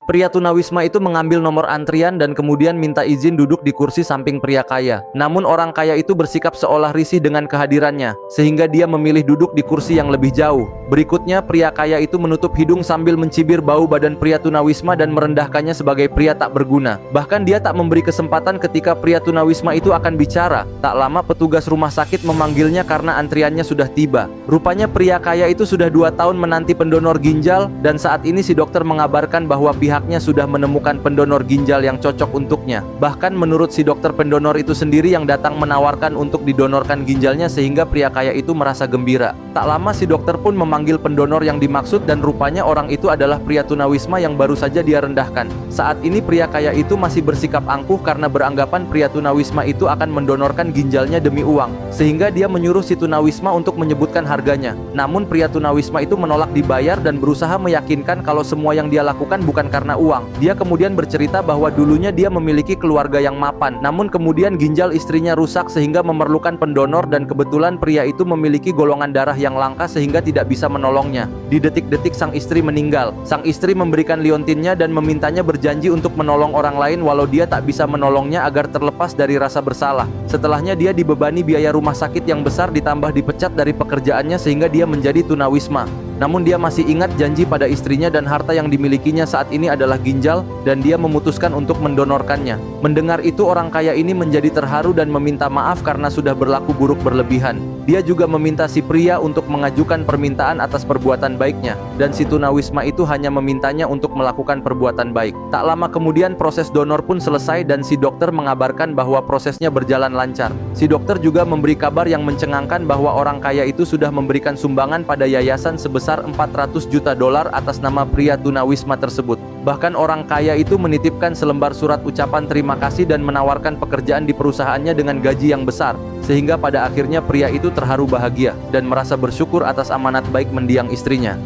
Pria tunawisma itu mengambil nomor antrian dan kemudian minta izin duduk di kursi samping pria kaya. Namun orang kaya itu bersikap seolah risih dengan kehadirannya, sehingga dia memilih duduk di kursi yang lebih jauh. Berikutnya, pria kaya itu menutup hidung sambil mencibir bau badan pria tunawisma dan merendahkannya sebagai pria tak berguna. Bahkan dia tak memberi kesempatan ketika pria tunawisma itu akan bicara. Tak lama petugas rumah sakit memanggilnya karena antriannya sudah tiba. Rupanya pria kaya itu sudah 2 tahun menanti pendonor ginjal, dan saat ini si dokter mengabarkan bahwa pihaknya sudah menemukan pendonor ginjal yang cocok untuknya. Bahkan menurut si dokter, pendonor itu sendiri yang datang menawarkan untuk didonorkan ginjalnya, sehingga pria kaya itu merasa gembira. Tak lama si dokter pun memanggil pendonor yang dimaksud, dan rupanya orang itu adalah pria tunawisma yang baru saja dia rendahkan. Saat ini pria kaya itu masih bersikap angkuh karena beranggapan pria tunawisma itu akan mendonorkan ginjalnya demi uang, sehingga dia menyuruh si tunawisma untuk menyebutkan harganya. Namun pria tunawisma itu menolak dibayar dan berusaha meyakinkan kalau semua yang dia lakukan bukan karena uang. Dia kemudian bercerita bahwa dulunya dia memiliki keluarga yang mapan, namun kemudian ginjal istrinya rusak sehingga memerlukan pendonor, dan kebetulan pria itu memiliki golongan darah yang langka sehingga tidak bisa menolongnya. Di detik-detik sang istri meninggal, sang istri memberikan liontinnya dan memintanya berjanji untuk menolong orang lain walau dia tak bisa menolongnya agar terlepas dari rasa bersalah. Setelahnya dia dibebani biaya rumah sakit yang besar ditambah dipecat dari pekerjaannya sehingga dia menjadi tunawisma. Namun dia masih ingat janji pada istrinya dan harta yang dimilikinya saat ini adalah ginjal, dan dia memutuskan untuk mendonorkannya. Mendengar itu orang kaya ini menjadi terharu dan meminta maaf karena sudah berlaku buruk berlebihan. Dia juga meminta si pria untuk mengajukan permintaan atas perbuatan baiknya, dan si tunawisma itu hanya memintanya untuk melakukan perbuatan baik. Tak lama kemudian proses donor pun selesai dan si dokter mengabarkan bahwa prosesnya berjalan lancar. Si dokter juga memberi kabar yang mencengangkan bahwa orang kaya itu sudah memberikan sumbangan pada yayasan sebesar $400 juta atas nama pria tunawisma tersebut. Bahkan orang kaya itu menitipkan selembar surat ucapan terima kasih dan menawarkan pekerjaan di perusahaannya dengan gaji yang besar, sehingga pada akhirnya pria itu terharu bahagia dan merasa bersyukur atas amanat baik mendiang istrinya.